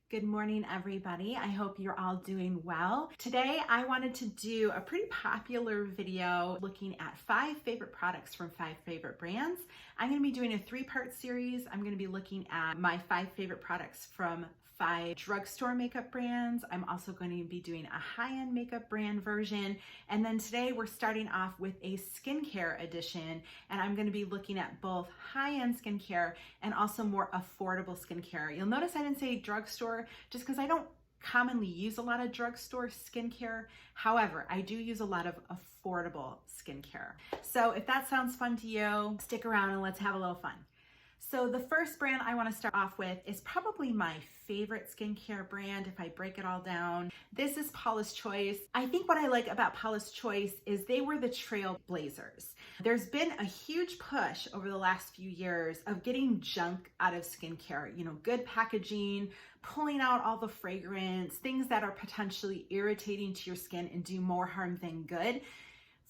Good morning, everybody. I hope you're all doing well. Today, I wanted to do a pretty popular video looking at 5 favorite products from 5 favorite brands. I'm going to be doing a 3-part series. I'm going to be looking at my 5 favorite products from 5 drugstore makeup brands. I'm also going to be doing a high-end makeup brand version. And then today we're starting off with a skincare edition, and I'm going to be looking at both high-end skincare and also more affordable skincare. You'll notice I didn't say drugstore just because I don't commonly use a lot of drugstore skincare. However, I do use a lot of affordable skincare. So if that sounds fun to you, stick around and let's have a little fun. So the first brand I want to start off with is probably my favorite skincare brand if I break it all down. This is Paula's Choice. I think what I like about Paula's Choice is they were the trailblazers. There's been a huge push over the last few years of getting junk out of skincare, good packaging, pulling out all the fragrance, things that are potentially irritating to your skin and do more harm than good.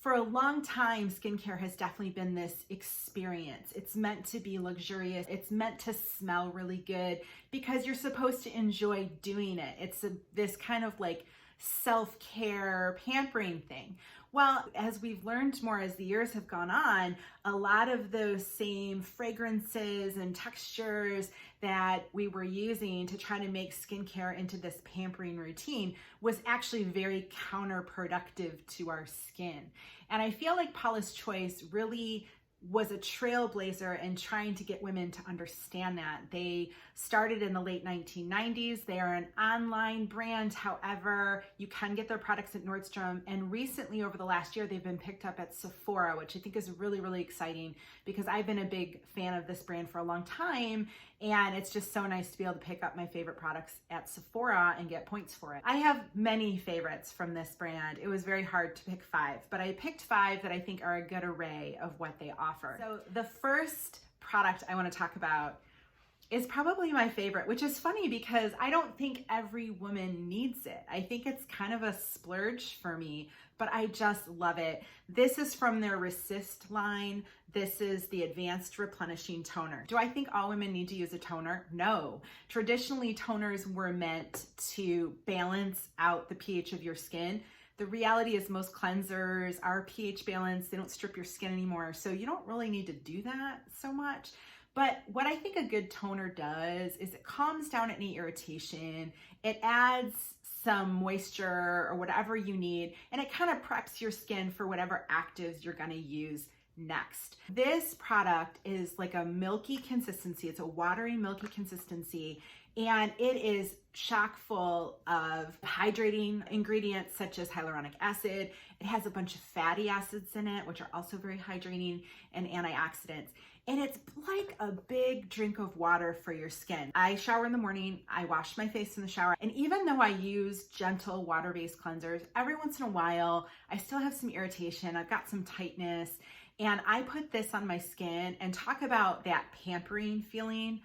For a long time, skincare has definitely been this experience. It's meant to be luxurious. It's meant to smell really good because you're supposed to enjoy doing it. It's this kind of like self-care, pampering thing. Well, as we've learned more as the years have gone on, a lot of those same fragrances and textures that we were using to try to make skincare into this pampering routine was actually very counterproductive to our skin. And I feel like Paula's Choice really was a trailblazer in trying to get women to understand that. They started in the late 1990s. They are an online brand. However, you can get their products at Nordstrom. And recently, over the last year, they've been picked up at Sephora, which I think is really, really exciting because I've been a big fan of this brand for a long time. And it's just so nice to be able to pick up my favorite products at Sephora and get points for it. I have many favorites from this brand. It was very hard to pick 5, but I picked 5 that I think are a good array of what they offer. So the first product I want to talk about is probably my favorite, which is funny because I don't think every woman needs it. I think it's kind of a splurge for me, but I just love it. This is from their Resist line. This is the Advanced Replenishing Toner. Do I think all women need to use a toner? No. Traditionally, toners were meant to balance out the pH of your skin. The reality is most cleansers are pH balanced. They don't strip your skin anymore. So you don't really need to do that so much. But what I think a good toner does is it calms down any irritation. It adds some moisture or whatever you need, and it kind of preps your skin for whatever actives you're gonna use next. This product is like a milky consistency. It's a watery, milky consistency, and it is chock full of hydrating ingredients such as hyaluronic acid. It has a bunch of fatty acids in it, which are also very hydrating, and antioxidants. And it's like a big drink of water for your skin. I shower in the morning, I wash my face in the shower, and even though I use gentle water-based cleansers, every once in a while, I still have some irritation, I've got some tightness, and I put this on my skin and talk about that pampering feeling.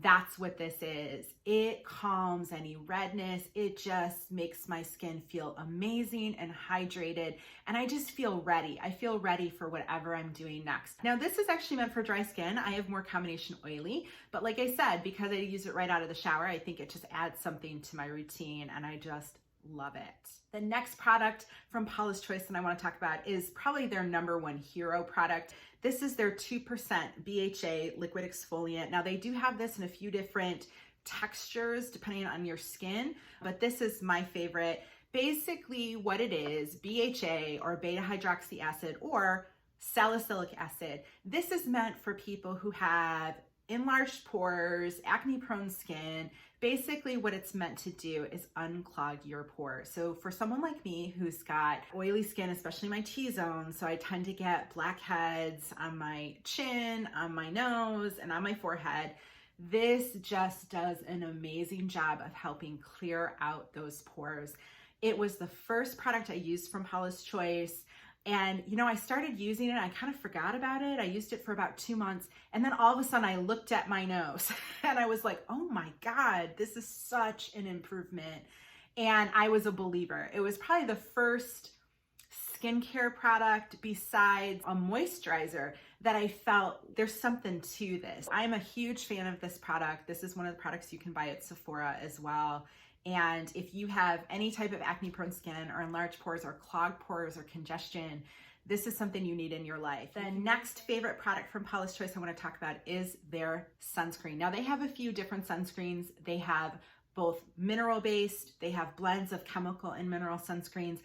That's what this is. It calms any redness. It just makes my skin feel amazing and hydrated. And I just feel ready. I feel ready for whatever I'm doing next. Now, this is actually meant for dry skin. I have more combination oily, but like I said, because I use it right out of the shower, I think it just adds something to my routine and I just love it. The next product from Paula's Choice that I want to talk about is probably their #1 hero product. This is their 2% BHA liquid exfoliant. Now they do have this in a few different textures depending on your skin, but this is my favorite. Basically what it is, BHA or beta hydroxy acid or salicylic acid. This is meant for people who have enlarged pores, acne prone skin. Basically what it's meant to do is unclog your pores. So for someone like me who's got oily skin, especially my T-zone, so I tend to get blackheads on my chin, on my nose, and on my forehead, this just does an amazing job of helping clear out those pores. It was the first product I used from Paula's Choice. And, I started using it, I kind of forgot about it. I used it for about 2 months. And then all of a sudden I looked at my nose and I was like, oh my God, this is such an improvement. And I was a believer. It was probably the first skincare product besides a moisturizer that I felt there's something to this. I'm a huge fan of this product. This is one of the products you can buy at Sephora as well. And if you have any type of acne prone skin or enlarged pores or clogged pores or congestion, this is something you need in your life. The next favorite product from Paula's Choice I want to talk about is their sunscreen. Now they have a few different sunscreens. They have both mineral based, they have blends of chemical and mineral sunscreens.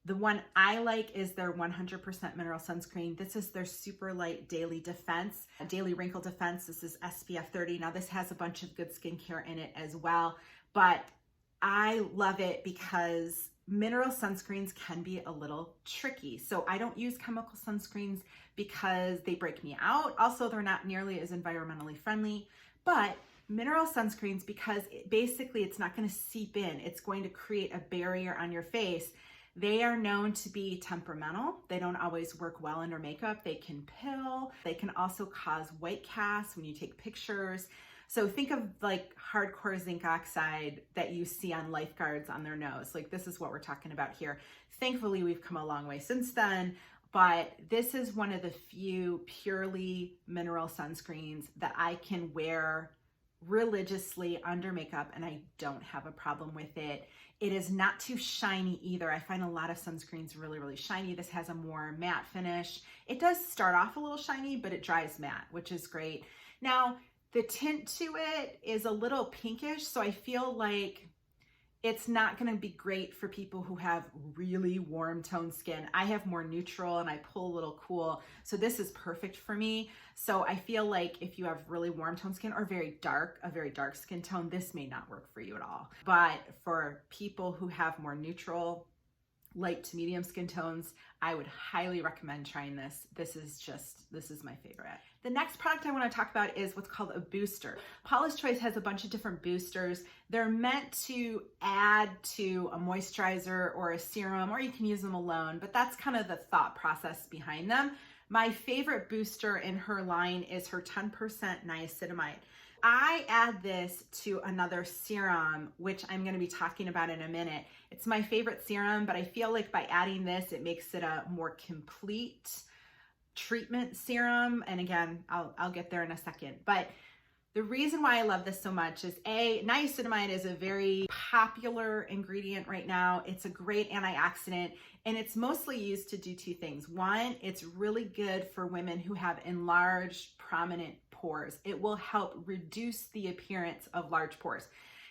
The one I like is their 100% mineral sunscreen. This is their super light daily defense, daily wrinkle defense. This is SPF 30. Now this has a bunch of good skincare in it as well, but I love it because mineral sunscreens can be a little tricky. So I don't use chemical sunscreens because they break me out. Also, they're not nearly as environmentally friendly, but mineral sunscreens, because basically it's not going to seep in, it's going to create a barrier on your face. They are known to be temperamental. They don't always work well under makeup. They can pill. They can also cause white cast when you take pictures. So think of like hardcore zinc oxide that you see on lifeguards on their nose. Like this is what we're talking about here. Thankfully, we've come a long way since then, but this is one of the few purely mineral sunscreens that I can wear religiously under makeup and I don't have a problem with it. It is not too shiny either. I find a lot of sunscreens really shiny. This has a more matte finish. It does start off a little shiny, but it dries matte, which is great. Now, the tint to it is a little pinkish, so I feel like it's not going to be great for people who have really warm toned skin. I have more neutral and I pull a little cool, so this is perfect for me. So I feel like if you have really warm toned skin or a very dark skin tone, this may not work for you at all. But for people who have more neutral, light to medium skin tones, I would highly recommend trying this. This is my favorite. The next product I want to talk about is what's called a booster. Paula's Choice has a bunch of different boosters. They're meant to add to a moisturizer or a serum, or you can use them alone, but that's kind of the thought process behind them. My favorite booster in her line is her 10% niacinamide. I add this to another serum, which I'm going to be talking about in a minute. It's my favorite serum, but I feel like by adding this, it makes it a more complete treatment serum. And again, I'll get there in a second. But the reason why I love this so much is niacinamide is a very popular ingredient right now. It's a great antioxidant, and it's mostly used to do two things. One, it's really good for women who have enlarged, prominent pores. It will help reduce the appearance of large pores.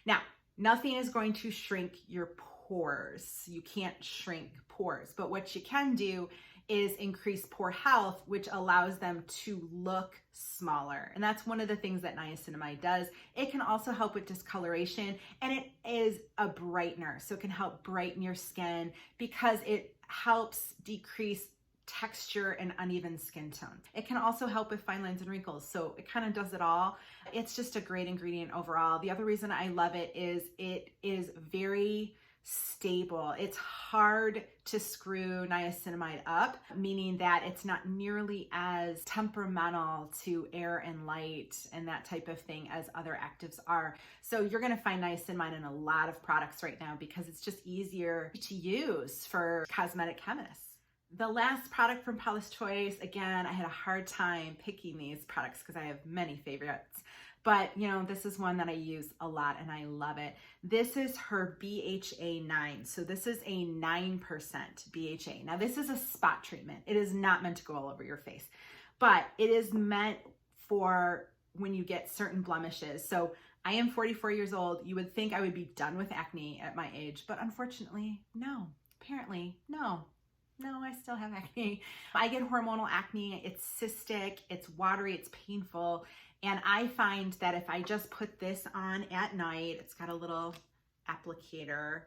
Now, nothing is going to shrink your pores. You can't shrink pores, but what you can do is increase pore health, which allows them to look smaller. And that's one of the things that niacinamide does. It can also help with discoloration, and it is a brightener. So it can help brighten your skin because it helps decrease texture and uneven skin tone. It can also help with fine lines and wrinkles. So it kind of does it all. It's just a great ingredient overall. The other reason I love it is very stable. It's hard to screw niacinamide up, meaning that it's not nearly as temperamental to air and light and that type of thing as other actives are. So you're going to find niacinamide in a lot of products right now because it's just easier to use for cosmetic chemists. The last product from Paula's Choice, again, I had a hard time picking these products because I have many favorites. But, you know, this is one that I use a lot and I love it. This is her BHA 9. So this is a 9% BHA. Now, this is a spot treatment. It is not meant to go all over your face, but it is meant for when you get certain blemishes. So I am 44 years old. You would think I would be done with acne at my age, but unfortunately, no. Apparently, no. No, I still have acne. I get hormonal acne. It's cystic, it's watery, it's painful. And I find that if I just put this on at night, it's got a little applicator.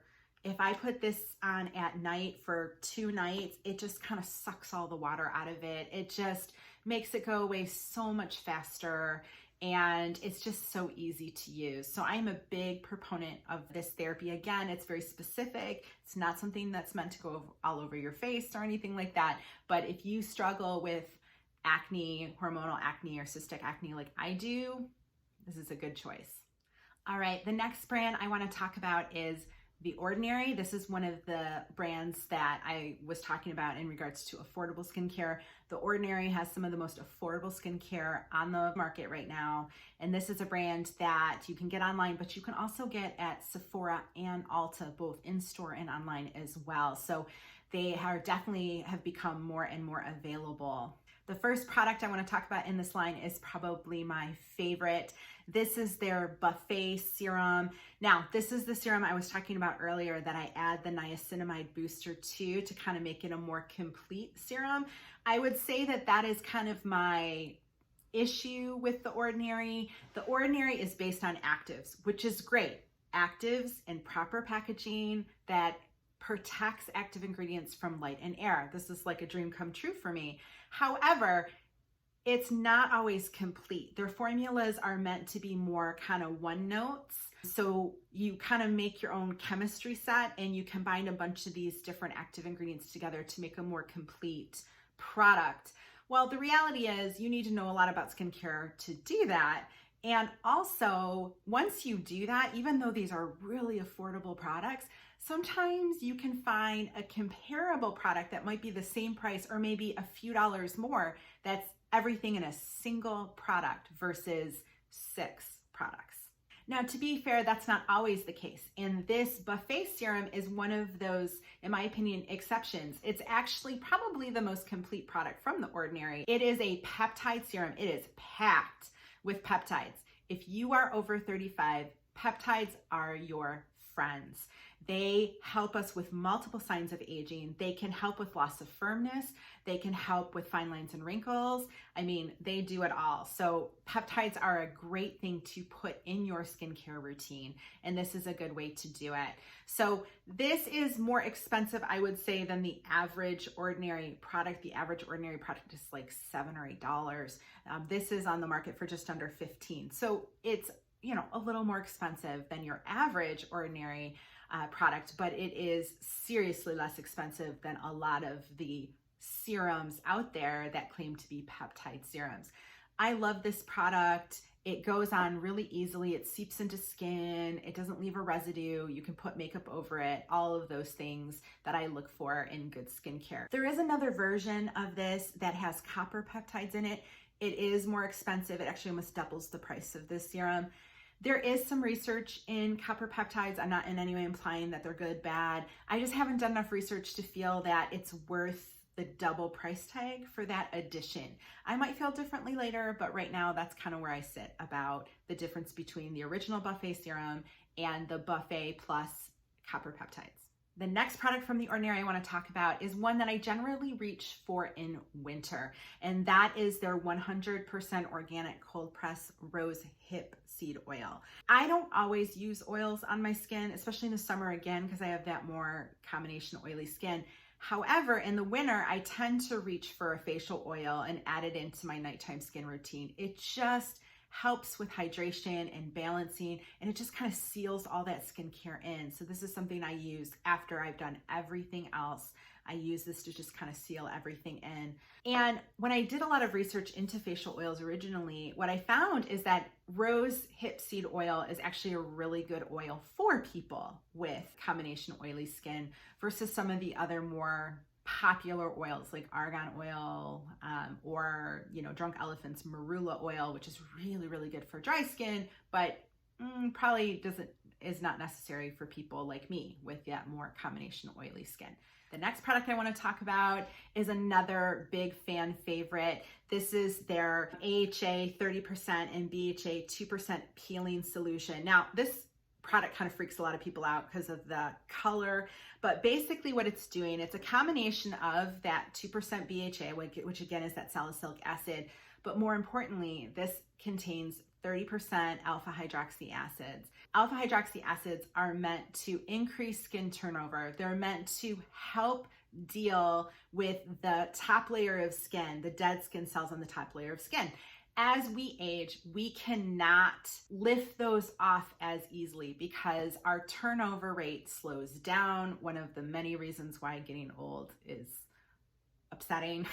If I put this on at night for 2 nights, it just kind of sucks all the water out of it. It just makes it go away so much faster. And it's just so easy to use. So I'm a big proponent of this therapy. Again, it's very specific. It's not something that's meant to go all over your face or anything like that. But if you struggle with acne, hormonal acne, or cystic acne like I do, this is a good choice. All right, the next brand I want to talk about is The Ordinary. This is one of the brands that I was talking about in regards to affordable skincare. The Ordinary has some of the most affordable skincare on the market right now. And this is a brand that you can get online, but you can also get at Sephora and Ulta, both in store and online as well. So they are definitely have become more and more available. The first product I want to talk about in this line is probably my favorite. This is their Buffet Serum. Now, this is the serum I was talking about earlier that I add the niacinamide booster to kind of make it a more complete serum. I would say that that is kind of my issue with The Ordinary. The Ordinary is based on actives, which is great. Actives in proper packaging that protects active ingredients from light and air. This is like a dream come true for me. However, it's not always complete. Their formulas are meant to be more kind of one notes. So you kind of make your own chemistry set and you combine a bunch of these different active ingredients together to make a more complete product. Well, the reality is you need to know a lot about skincare to do that. And also, once you do that, even though these are really affordable products, sometimes you can find a comparable product that might be the same price or maybe a few dollars more that's everything in a single product versus 6 products. Now, to be fair, that's not always the case. And this Buffet Serum is one of those, in my opinion, exceptions. It's actually probably the most complete product from The Ordinary. It is a peptide serum. It is packed with peptides. If you are over 35, peptides are your friends. They help us with multiple signs of aging. They can help with loss of firmness. They can help with fine lines and wrinkles. I mean, they do it all. So peptides are a great thing to put in your skincare routine, and this is a good way to do it. So this is more expensive, I would say, than the average Ordinary product. The average Ordinary product is like $7 or $8. This is on the market for just under $15. So it's, you know, a little more expensive than your average Ordinary product, but it is seriously less expensive than a lot of the serums out there that claim to be peptide serums. I love this product. It goes on really easily. It seeps into skin. It doesn't leave a residue. You can put makeup over it. All of those things that I look for in good skincare. There is another version of this that has copper peptides in it. It is more expensive. It actually almost doubles the price of this serum. There is some research in copper peptides. I'm not in any way implying that they're good, bad. I just haven't done enough research to feel that it's worth the double price tag for that addition. I might feel differently later, but right now that's kind of where I sit about the difference between the original Buffet Serum and the Buffet plus copper peptides. The next product from The Ordinary I want to talk about is one that I generally reach for in winter, and that is their 100% organic cold press rose hip seed oil. I don't always use oils on my skin, especially in the summer again, because I have that more combination oily skin. However, in the winter, I tend to reach for a facial oil and add it into my nighttime skin routine. It just helps with hydration and balancing, and it just kind of seals all that skincare in. So this is something I use after I've done everything else. I use this to just kind of seal everything in. And when I did a lot of research into facial oils originally, what I found is that rose hip seed oil is actually a really good oil for people with combination oily skin versus some of the other more popular oils like argan oil or, you know, Drunk Elephant's marula oil, which is really, really good for dry skin, but probably is not necessary for people like me with that more combination oily skin. The next product I want to talk about is another big fan favorite. This is their AHA 30% and BHA 2% peeling solution. Now, this product kind of freaks a lot of people out because of the color, but basically what it's doing, it's a combination of that 2% BHA, which again is that salicylic acid, but more importantly, this contains 30% alpha hydroxy acids. Alpha hydroxy acids are meant to increase skin turnover. They're meant to help deal with the top layer of skin, the dead skin cells on the top layer of skin. As we age, we cannot lift those off as easily because our turnover rate slows down. One of the many reasons why getting old is upsetting,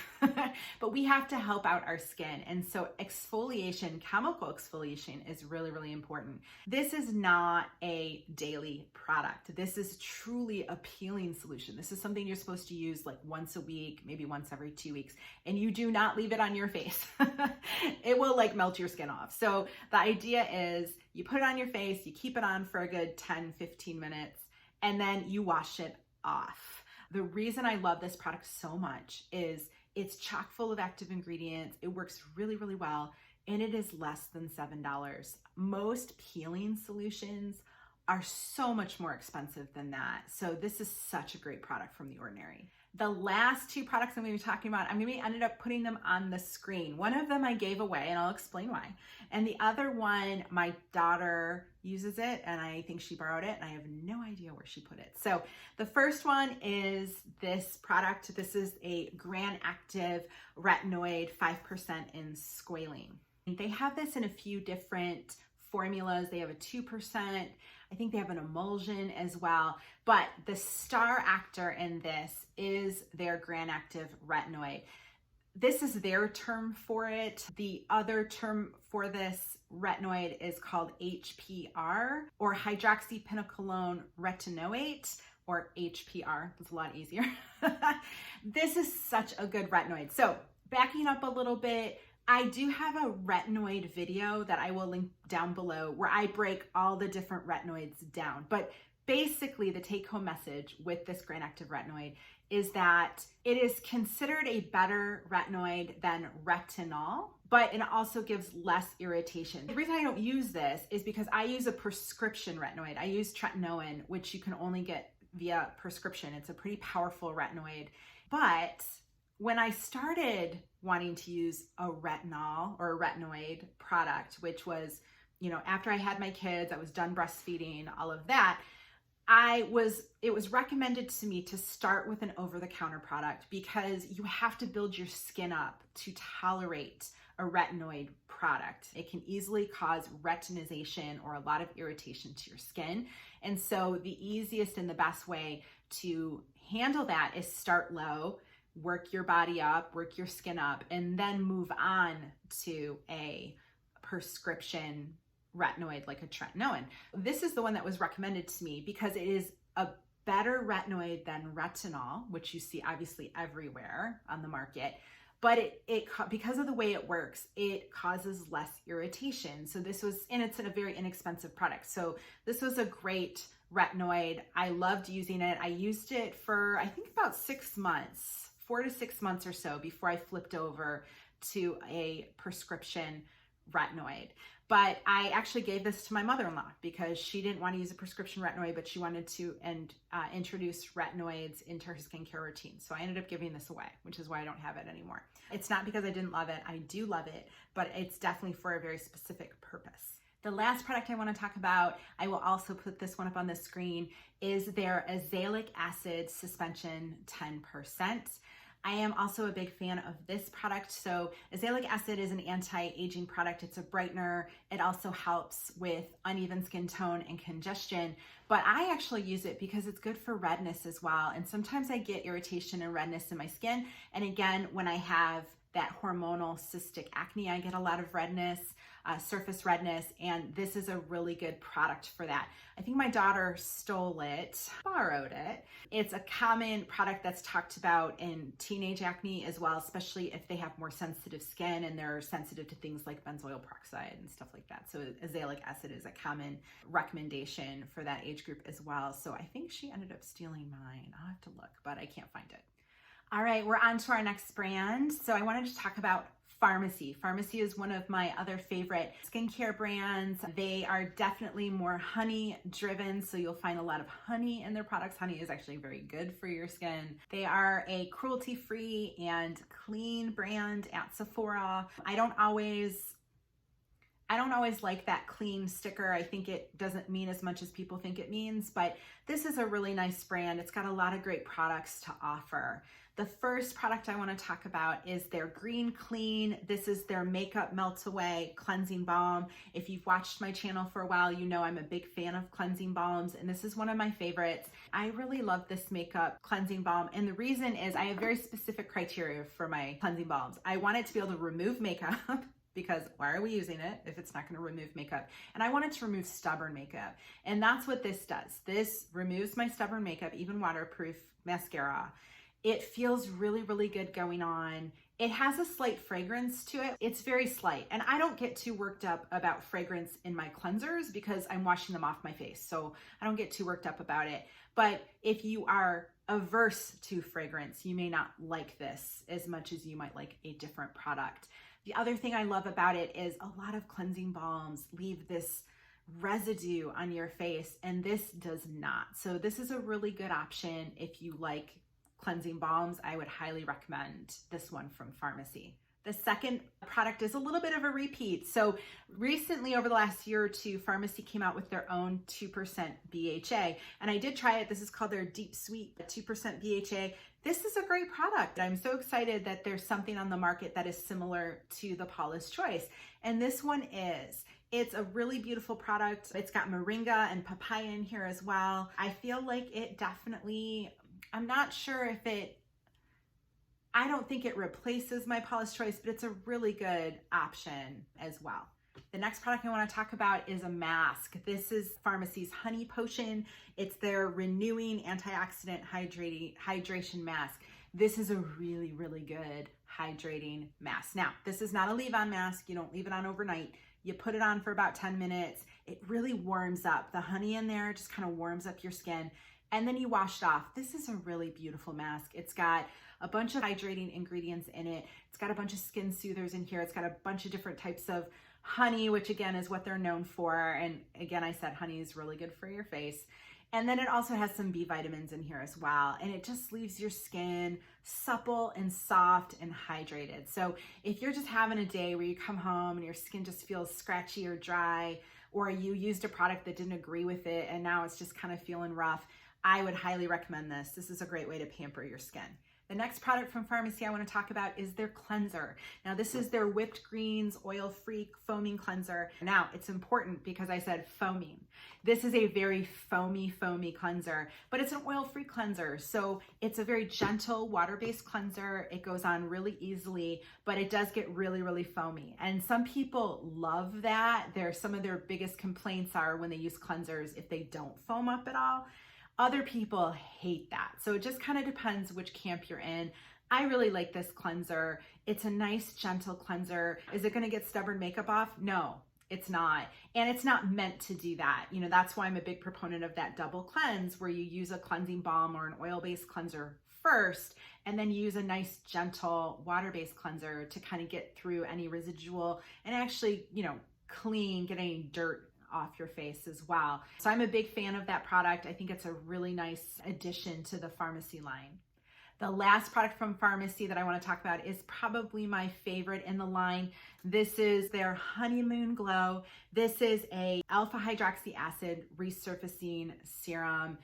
but we have to help out our skin. And so exfoliation, chemical exfoliation is really, really important. This is not a daily product. This is truly a peeling solution. This is something you're supposed to use like once a week, maybe once every 2 weeks, and you do not leave it on your face. It will like melt your skin off. So the idea is you put it on your face, you keep it on for a good 10, 15 minutes, and then you wash it off. The reason I love this product so much is it's chock full of active ingredients. It works really, really well, and it is less than $7. Most peeling solutions are so much more expensive than that. So this is such a great product from The Ordinary. The last two products I'm going to be talking about, I'm going to ended up putting them on the screen. One of them I gave away, and I'll explain why. And the other one, my daughter uses it, and I think she borrowed it, and I have no idea where she put it. So the first one is this product. This is a GRANACTIVE retinoid, 5% in squalane. They have this in a few different formulas. They have a 2%. I think they have an emulsion as well, but the star actor in this is their GRANACTIVE retinoid. This is their term for it. The other term for this retinoid is called HPR, or hydroxypinocolone retinoate, or HPR. It's a lot easier. This is such a good retinoid. So backing up a little bit, I do have a retinoid video that I will link down below where I break all the different retinoids down. But basically the take-home message with this GRANACTIVE retinoid is that it is considered a better retinoid than retinol, but it also gives less irritation. The reason I don't use this is because I use a prescription retinoid. I use tretinoin, which you can only get via prescription. It's a pretty powerful retinoid. But when I started wanting to use a retinol or a retinoid product, which was, after I had my kids, I was done breastfeeding, all of that, it was recommended to me to start with an over-the-counter product because you have to build your skin up to tolerate a retinoid product. It can easily cause retinization or a lot of irritation to your skin. And so the easiest and the best way to handle that is start low, work your body up, work your skin up, and then move on to a prescription retinoid like a tretinoin. This is the one that was recommended to me because it is a better retinoid than retinol, which you see obviously everywhere on the market, but because of the way it works, it causes less irritation. So this was, and it's a very inexpensive product. So this was a great retinoid. I loved using it. I used it for, I think, about 6 months, 4 to 6 months or so before I flipped over to a prescription retinoid. But I actually gave this to my mother-in-law because she didn't want to use a prescription retinoid, but she wanted to introduce retinoids into her skincare routine. So I ended up giving this away, which is why I don't have it anymore. It's not because I didn't love it. I do love it, but it's definitely for a very specific purpose. The last product I want to talk about, I will also put this one up on the screen, is their azelaic acid suspension 10%. I am also a big fan of this product. So azelaic acid is an anti-aging product. It's a brightener. It also helps with uneven skin tone and congestion, but I actually use it because it's good for redness as well. And sometimes I get irritation and redness in my skin. And again, when I have that hormonal cystic acne, I get a lot of redness, surface redness, and this is a really good product for that. I think my daughter stole it, borrowed it. It's a common product that's talked about in teenage acne as well, especially if they have more sensitive skin and they're sensitive to things like benzoyl peroxide and stuff like that. So azelaic acid is a common recommendation for that age group as well. So I think she ended up stealing mine. I'll have to look, but I can't find it. All right, we're on to our next brand. So I wanted to talk about Farmacy. Farmacy is one of my other favorite skincare brands. They are definitely more honey driven, so you'll find a lot of honey in their products. Honey is actually very good for your skin. They are a cruelty-free and clean brand at Sephora. I don't always I don't always like that clean sticker. I think it doesn't mean as much as people think it means, but this is a really nice brand. It's got a lot of great products to offer. The first product I want to talk about is their Green Clean. This is their Makeup Melt-Away Cleansing Balm. If you've watched my channel for a while, you know I'm a big fan of cleansing balms, and this is one of my favorites. I really love this makeup cleansing balm, and the reason is I have very specific criteria for my cleansing balms. I want it to be able to remove makeup, because why are we using it if it's not going to remove makeup? And I want it to remove stubborn makeup. And that's what this does. This removes my stubborn makeup, even waterproof mascara. It feels really, really good going on. It has a slight fragrance to it. It's very slight. And I don't get too worked up about fragrance in my cleansers because I'm washing them off my face. So I don't get too worked up about it. But if you are averse to fragrance, you may not like this as much as you might like a different product. The other thing I love about it is a lot of cleansing balms leave this residue on your face, and this does not. So this is a really good option if you like cleansing balms. I would highly recommend this one from Farmacy. The second product is a little bit of a repeat. So recently, over the last year or two, Farmacy came out with their own 2% BHA, and I did try it. This is called their Deep Sweet 2% BHA. This is a great product. I'm so excited that there's something on the market that is similar to the Paula's Choice. And this one is. It's a really beautiful product. It's got moringa and papaya in here as well. I feel like it definitely, I'm not sure if I don't think it replaces my Paula's Choice, but it's a really good option as well. The next product I want to talk about is a mask. This is Farmacy's Honey Potion. It's their Renewing Antioxidant Hydration Mask. This is a really, really good hydrating mask. Now, this is not a leave-on mask. You don't leave it on overnight. You put it on for about 10 minutes. It really warms up. The honey in there just kind of warms up your skin. And then you wash it off. This is a really beautiful mask. It's got a bunch of hydrating ingredients in it. It's got a bunch of skin soothers in here. It's got a bunch of different types of honey, which again is what they're known for. And again, I said honey is really good for your face. And then it also has some B vitamins in here as well. And it just leaves your skin supple and soft and hydrated. So if you're just having a day where you come home and your skin just feels scratchy or dry, or you used a product that didn't agree with it and now it's just kind of feeling rough, I would highly recommend this. This is a great way to pamper your skin. The next product from Farmacy I want to talk about is their cleanser. Now this is their Whipped Greens Oil-Free Foaming Cleanser. Now it's important because I said foaming. This is a very foamy cleanser, but it's an oil-free cleanser. So it's a very gentle water-based cleanser. It goes on really easily, but it does get really, really foamy. And some people love that. Some of their biggest complaints are when they use cleansers if they don't foam up at all. Other people hate that. So it just kind of depends which camp you're in. I really like this cleanser. It's a nice, gentle cleanser. Is it gonna get stubborn makeup off? No, it's not. And it's not meant to do that. You know, that's why I'm a big proponent of that double cleanse, where you use a cleansing balm or an oil-based cleanser first, and then you use a nice, gentle water-based cleanser to kind of get through any residual and actually, you know, get any dirt off your face as well. So I'm a big fan of that product. I think it's a really nice addition to the Farmacy line. The last product from Farmacy that I want to talk about is probably my favorite in the line. This is their Honeymoon Glow. This is a alpha hydroxy acid resurfacing serum.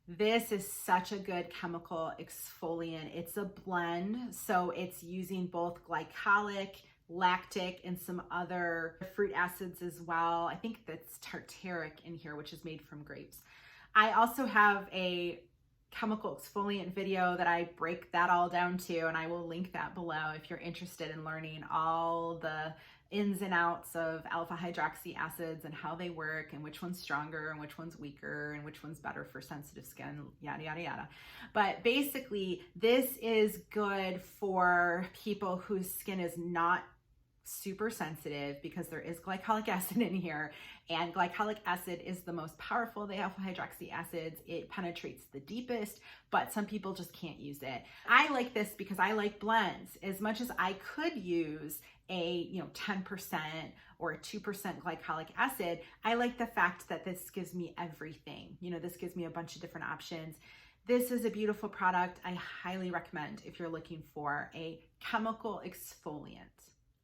This is such a good chemical exfoliant. It's a blend, so it's using both glycolic, lactic, and some other fruit acids as well. I think that's tartaric in here, which is made from grapes. I also have a chemical exfoliant video that I break that all down to, and I will link that below if you're interested in learning all the ins and outs of alpha hydroxy acids and how they work and which one's stronger and which one's weaker and which one's better for sensitive skin, yada, yada, yada. But basically, this is good for people whose skin is not super sensitive, because there is glycolic acid in here, and glycolic acid is the most powerful of the alpha hydroxy acids. It penetrates the deepest, but some people just can't use it. I like this because I like blends. As much as I could use a 10% or a 2% glycolic acid, I like the fact that this gives me everything. This gives me a bunch of different options. This is a beautiful product. I highly recommend if you're looking for a chemical exfoliant.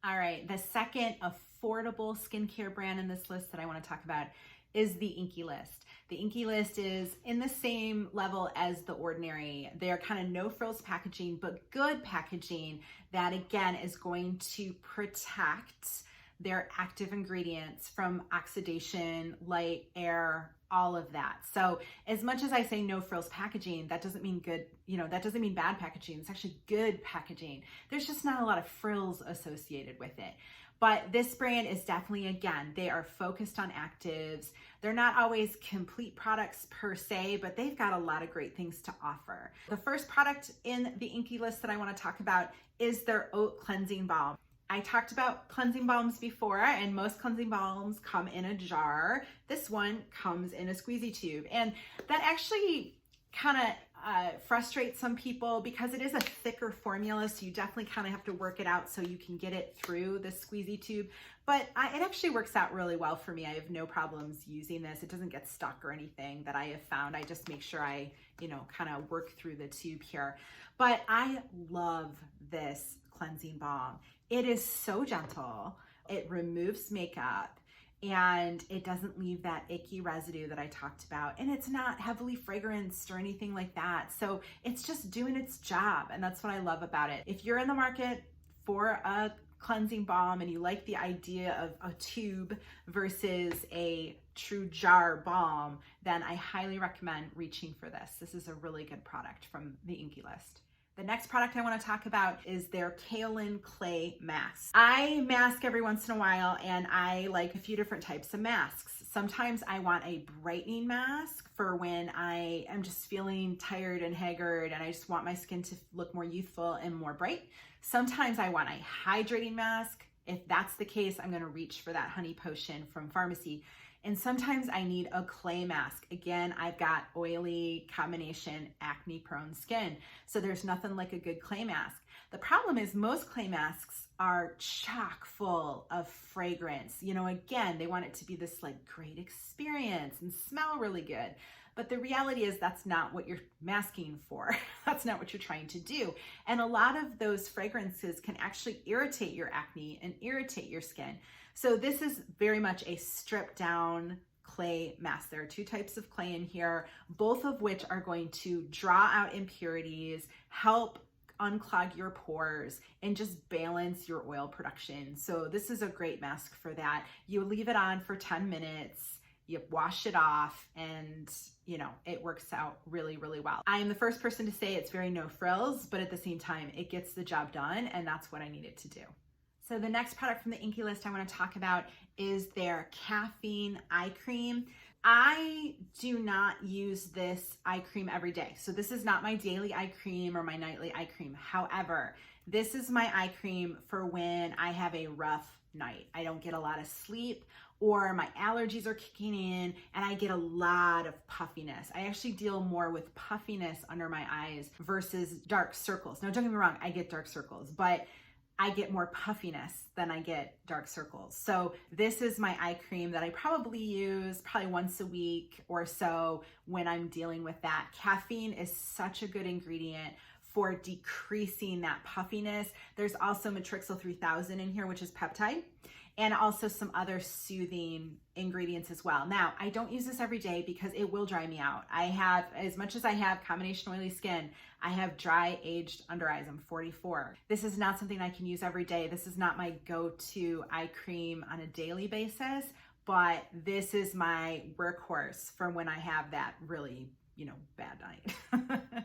All right, the second affordable skincare brand in this list that I want to talk about is the Inkey List. The Inkey List is in the same level as The Ordinary. They're kind of no frills packaging, but good packaging that again is going to protect their active ingredients from oxidation, light, air, all of that. So as much as I say no frills packaging, that doesn't mean good, that doesn't mean bad packaging. It's actually good packaging. There's just not a lot of frills associated with it. But this brand is definitely, again, they are focused on actives. They're not always complete products per se, but they've got a lot of great things to offer. The first product in the Inkey List that I want to talk about is their Oat Cleansing Balm. I talked about cleansing balms before, and most cleansing balms come in a jar. This one comes in a squeezy tube, and that actually kind of frustrates some people because it is a thicker formula, so you definitely kind of have to work it out so you can get it through the squeezy tube. But it actually works out really well for me. I have no problems using this. It doesn't get stuck or anything that I have found. I just make sure I, kind of work through the tube here. But I love this cleansing balm. It is so gentle. It removes makeup, and it doesn't leave that icky residue that I talked about. And it's not heavily fragranced or anything like that. So it's just doing its job. And that's what I love about it. If you're in the market for a cleansing balm and you like the idea of a tube versus a true jar balm, then I highly recommend reaching for this. This is a really good product from the Inkey List. The next product I want to talk about is their Kaolin Clay Mask. I mask every once in a while, and I like a few different types of masks. Sometimes I want a brightening mask for when I am just feeling tired and haggard and I just want my skin to look more youthful and more bright. Sometimes I want a hydrating mask. If that's the case, I'm going to reach for that honey potion from Farmacy. And sometimes I need a clay mask. Again, I've got oily combination acne prone skin. So there's nothing like a good clay mask. The problem is most clay masks are chock full of fragrance. Again, they want it to be this like great experience and smell really good. But the reality is that's not what you're masking for. That's not what you're trying to do. And a lot of those fragrances can actually irritate your acne and irritate your skin. So this is very much a stripped down clay mask. There are two types of clay in here, both of which are going to draw out impurities, help unclog your pores, and just balance your oil production. So this is a great mask for that. You leave it on for 10 minutes, you wash it off, and it works out really, really well. I am the first person to say it's very no frills, but at the same time, it gets the job done, and that's what I need it to do. So the next product from the Inkey List I want to talk about is their caffeine eye cream. I do not use this eye cream every day. So this is not my daily eye cream or my nightly eye cream. However, this is my eye cream for when I have a rough night. I don't get a lot of sleep, or my allergies are kicking in and I get a lot of puffiness. I actually deal more with puffiness under my eyes versus dark circles. Now, don't get me wrong, I get dark circles, but I get more puffiness than I get dark circles. So this is my eye cream that I probably use once a week or so when I'm dealing with that. Caffeine is such a good ingredient for decreasing that puffiness. There's also Matrixyl 3000 in here, which is peptide, and also some other soothing ingredients as well. Now, I don't use this every day because it will dry me out. I have, as much as I have combination oily skin, I have dry aged under eyes. I'm 44. This is not something I can use every day. This is not my go-to eye cream on a daily basis, but this is my workhorse for when I have that really, bad night.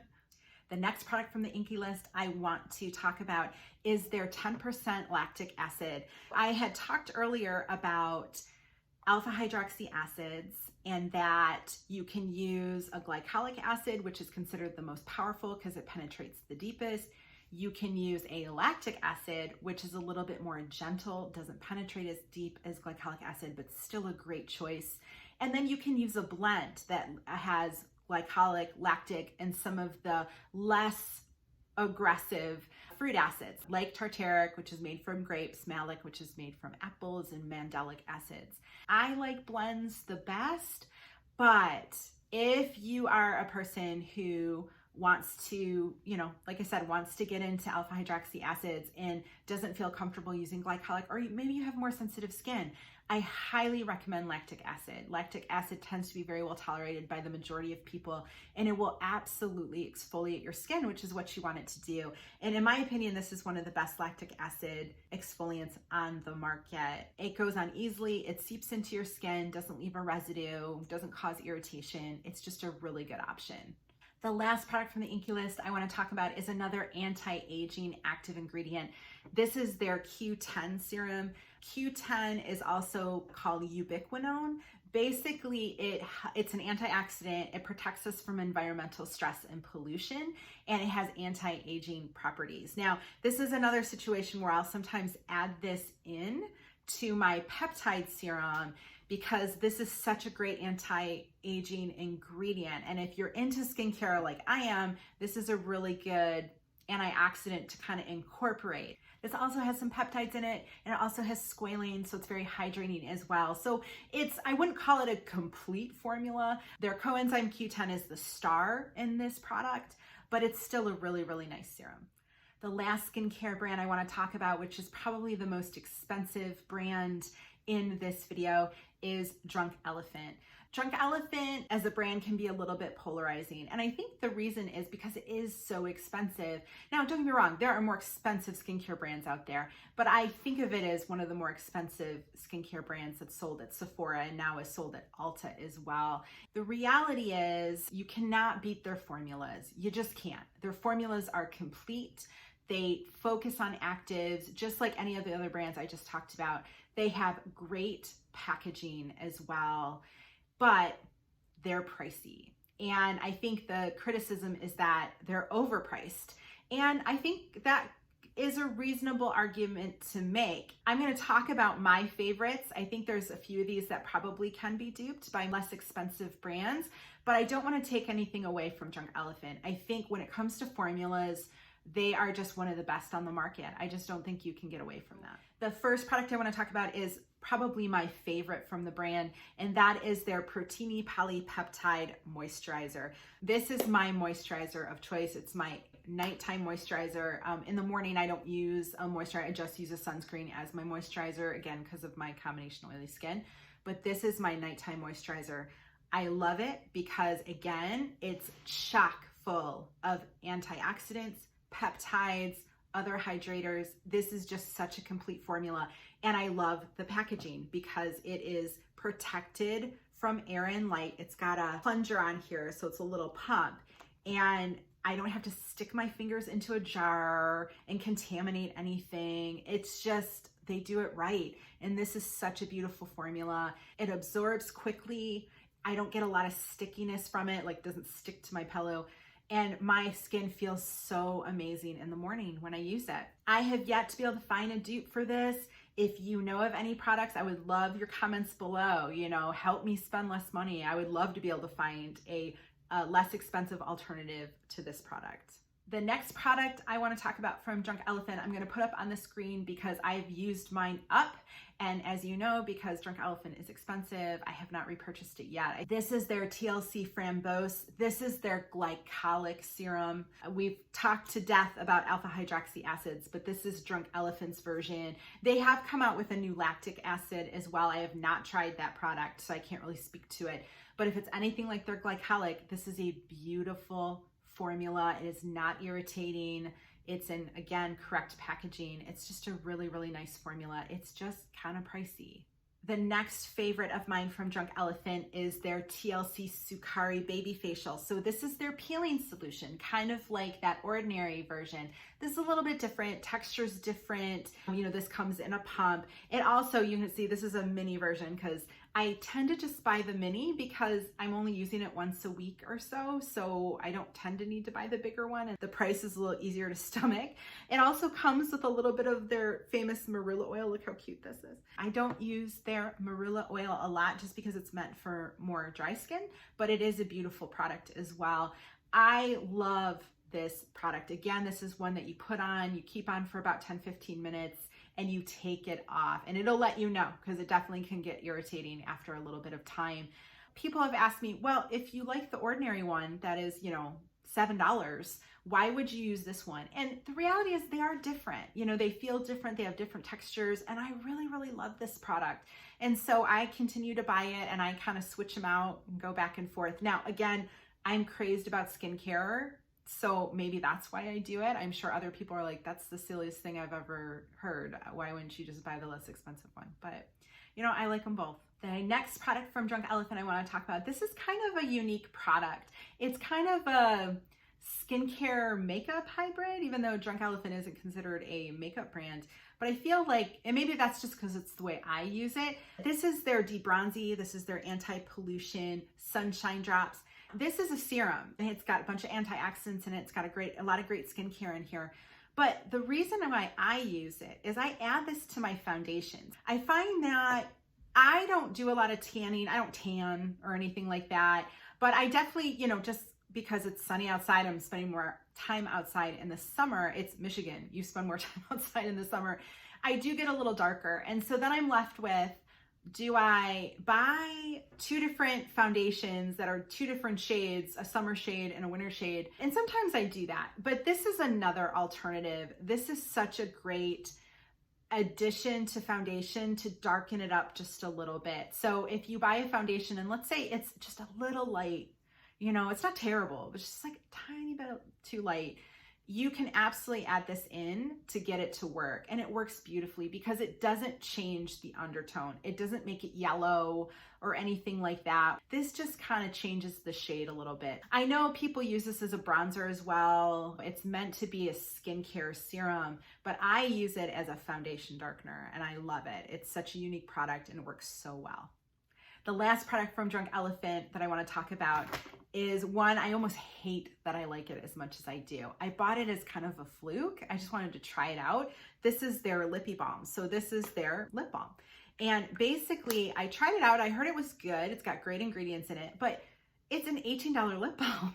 The next product from the Inkey List I want to talk about is their 10% lactic acid. I had talked earlier about alpha hydroxy acids and that you can use a glycolic acid, which is considered the most powerful because it penetrates the deepest. You can use a lactic acid, which is a little bit more gentle, doesn't penetrate as deep as glycolic acid, but still a great choice. And then you can use a blend that has glycolic, lactic, and some of the less aggressive fruit acids like tartaric, which is made from grapes, malic, which is made from apples, and mandelic acids. I like blends the best, but if you are a person who wants to, like I said, wants to get into alpha hydroxy acids and doesn't feel comfortable using glycolic, or maybe you have more sensitive skin, I highly recommend lactic acid. Lactic acid tends to be very well tolerated by the majority of people, and it will absolutely exfoliate your skin, which is what you want it to do. And in my opinion, this is one of the best lactic acid exfoliants on the market. It goes on easily, it seeps into your skin, doesn't leave a residue, doesn't cause irritation. It's just a really good option. The last product from the Inkey List I want to talk about is another anti-aging active ingredient. This is their Q10 serum. Q10 is also called ubiquinone. Basically, it's an antioxidant. It protects us from environmental stress and pollution, and it has anti-aging properties. Now, this is another situation where I'll sometimes add this in to my peptide serum because this is such a great anti-aging ingredient. And if you're into skincare like I am, this is a really good antioxidant to kind of incorporate. This also has some peptides in it, and it also has squalane, so it's very hydrating as well. So I wouldn't call it a complete formula. Their coenzyme Q10 is the star in this product, but it's still a really, really nice serum. The last skincare brand I want to talk about, which is probably the most expensive brand in this video, is Drunk Elephant. Drunk Elephant as a brand can be a little bit polarizing, and I think the reason is because it is so expensive. Now, don't get me wrong, there are more expensive skincare brands out there, but I think of it as one of the more expensive skincare brands that's sold at Sephora and now is sold at Ulta as well. The reality is you cannot beat their formulas. You just can't. Their formulas are complete. They focus on actives, just like any of the other brands I just talked about. They have great packaging as well, but they're pricey. And I think the criticism is that they're overpriced. And I think that is a reasonable argument to make. I'm going to talk about my favorites. I think there's a few of these that probably can be duped by less expensive brands, but I don't want to take anything away from Drunk Elephant. I think when it comes to formulas, they are just one of the best on the market. I just don't think you can get away from that. The first product I want to talk about is probably my favorite from the brand, and that is their PROTINI Polypeptide Moisturizer. This is my moisturizer of choice. It's my nighttime moisturizer. In the morning, I don't use a moisturizer. I just use a sunscreen as my moisturizer, again, because of my combination oily skin. But this is my nighttime moisturizer. I love it because, again, it's chock full of antioxidants, peptides, other hydrators. This is just such a complete formula. And I love the packaging because it is protected from air and light. It's got a plunger on here, so it's a little pump. And I don't have to stick my fingers into a jar and contaminate anything. It's just, they do it right. And this is such a beautiful formula. It absorbs quickly. I don't get a lot of stickiness from it, like doesn't stick to my pillow. And my skin feels so amazing in the morning when I use it. I have yet to be able to find a dupe for this. If you know of any products, I would love your comments below. Help me spend less money. I would love to be able to find a less expensive alternative to this product. The next product I want to talk about from Drunk Elephant, I'm going to put up on the screen because I've used mine up. And as you know, because Drunk Elephant is expensive, I have not repurchased it yet. This is their TLC Framboos. This is their glycolic serum. We've talked to death about alpha hydroxy acids, but this is Drunk Elephant's version. They have come out with a new lactic acid as well. I have not tried that product, so I can't really speak to it. But if it's anything like their glycolic, this is a beautiful formula. It is not irritating. It's in, again, correct packaging. It's just a really, really nice formula. It's just kind of pricey. The next favorite of mine from Drunk Elephant is their TLC Sukari Baby Facial. So this is their peeling solution, kind of like that ordinary version. This is a little bit different, texture's different. This comes in a pump. It also, you can see this is a mini version because I tend to just buy the mini because I'm only using it once a week or so I don't tend to need to buy the bigger one, and the price is a little easier to stomach. It also comes with a little bit of their famous marula oil. Look how cute this is. I don't use their marula oil a lot just because it's meant for more dry skin, but it is a beautiful product as well. I love this product. Again, this is one that you put on, you keep on for about 10-15 minutes, and you take it off, and it'll let you know because it definitely can get irritating after a little bit of time. People have asked me, well, if you like the ordinary one that is, $7. Why would you use this one? And the reality is they are different. You know, they feel different, they have different textures, and I really, really love this product. And so I continue to buy it and I kind of switch them out and go back and forth. Now, again, I'm crazed about skincare, so maybe that's why I do it. I'm sure other people are like, that's the silliest thing I've ever heard. Why wouldn't you just buy the less expensive one? But, you know, I like them both. The next product from Drunk Elephant I want to talk about, this is kind of a unique product. It's kind of a skincare makeup hybrid, even though Drunk Elephant isn't considered a makeup brand. But I feel like, and maybe that's just because it's the way I use it. This is their D-BRONZI. This is their anti-pollution sunshine drops. This is a serum, and it's got a bunch of antioxidants in it. It's got a lot of great skincare in here. But the reason why I use it is I add this to my foundations. I find that I don't do a lot of tanning. I don't tan or anything like that. But I definitely, you know, just because it's sunny outside, I'm spending more time outside in the summer. It's Michigan. You spend more time outside in the summer. I do get a little darker. And so then I'm left with, do I buy two different foundations that are two different shades, a summer shade and a winter shade? And sometimes I do that, but this is another alternative. This is such a great addition to foundation to darken it up just a little bit. So if you buy a foundation and let's say it's just a little light, you know, it's not terrible, but it's just like a tiny bit too light, you can absolutely add this in to get it to work. And it works beautifully because it doesn't change the undertone. It doesn't make it yellow or anything like that. This just kind of changes the shade a little bit. I know people use this as a bronzer as well. It's meant to be a skincare serum, but I use it as a foundation darkener and I love it. It's such a unique product and it works so well. The last product from Drunk Elephant that I want to talk about is one I almost hate that I like it as much as I do. I bought it as kind of a fluke. I just wanted to try it out. This is their lippy balm. So this is their lip balm. And basically I tried it out. I heard it was good. It's got great ingredients in it, but it's an $18 lip balm.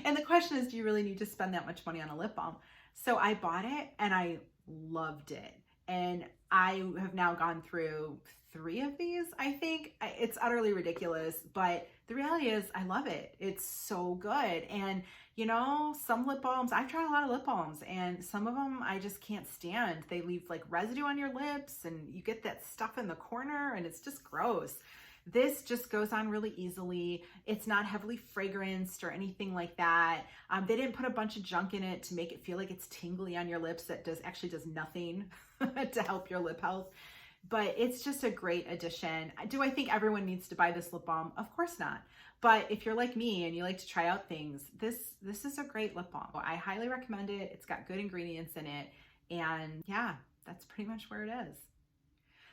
And the question is, do you really need to spend that much money on a lip balm? So I bought it and I loved it. And I have now gone through 3 of these, I think. It's utterly ridiculous, but the reality is I love it. It's so good. And you know, some lip balms, I've tried a lot of lip balms and some of them I just can't stand. They leave like residue on your lips and you get that stuff in the corner and it's just gross. This just goes on really easily. It's not heavily fragranced or anything like that. They didn't put a bunch of junk in it to make it feel like it's tingly on your lips. That actually does nothing to help your lip health. But it's just a great addition. Do I think everyone needs to buy this lip balm? Of course not. But if you're like me and you like to try out things, this is a great lip balm. I highly recommend it. It's got good ingredients in it. And yeah, that's pretty much where it is.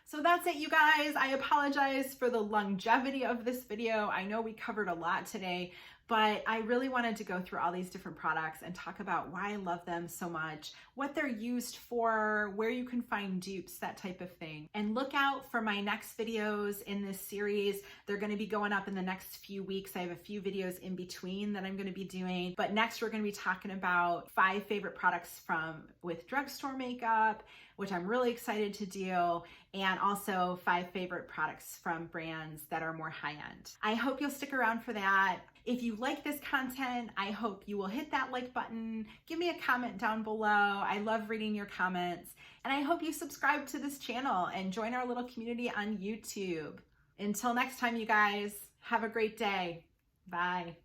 So that's it, you guys. I apologize for the longevity of this video. I know we covered a lot today, but I really wanted to go through all these different products and talk about why I love them so much, what they're used for, where you can find dupes, that type of thing. And look out for my next videos in this series. They're going to be going up in the next few weeks. I have a few videos in between that I'm going to be doing. But next we're going to be talking about 5 favorite products with drugstore makeup, which I'm really excited to do, and also 5 favorite products from brands that are more high-end. I hope you'll stick around for that. If you like this content, I hope you will hit that like button, give me a comment down below. I love reading your comments, and I hope you subscribe to this channel and join our little community on YouTube. Until next time, you guys, have a great day. Bye.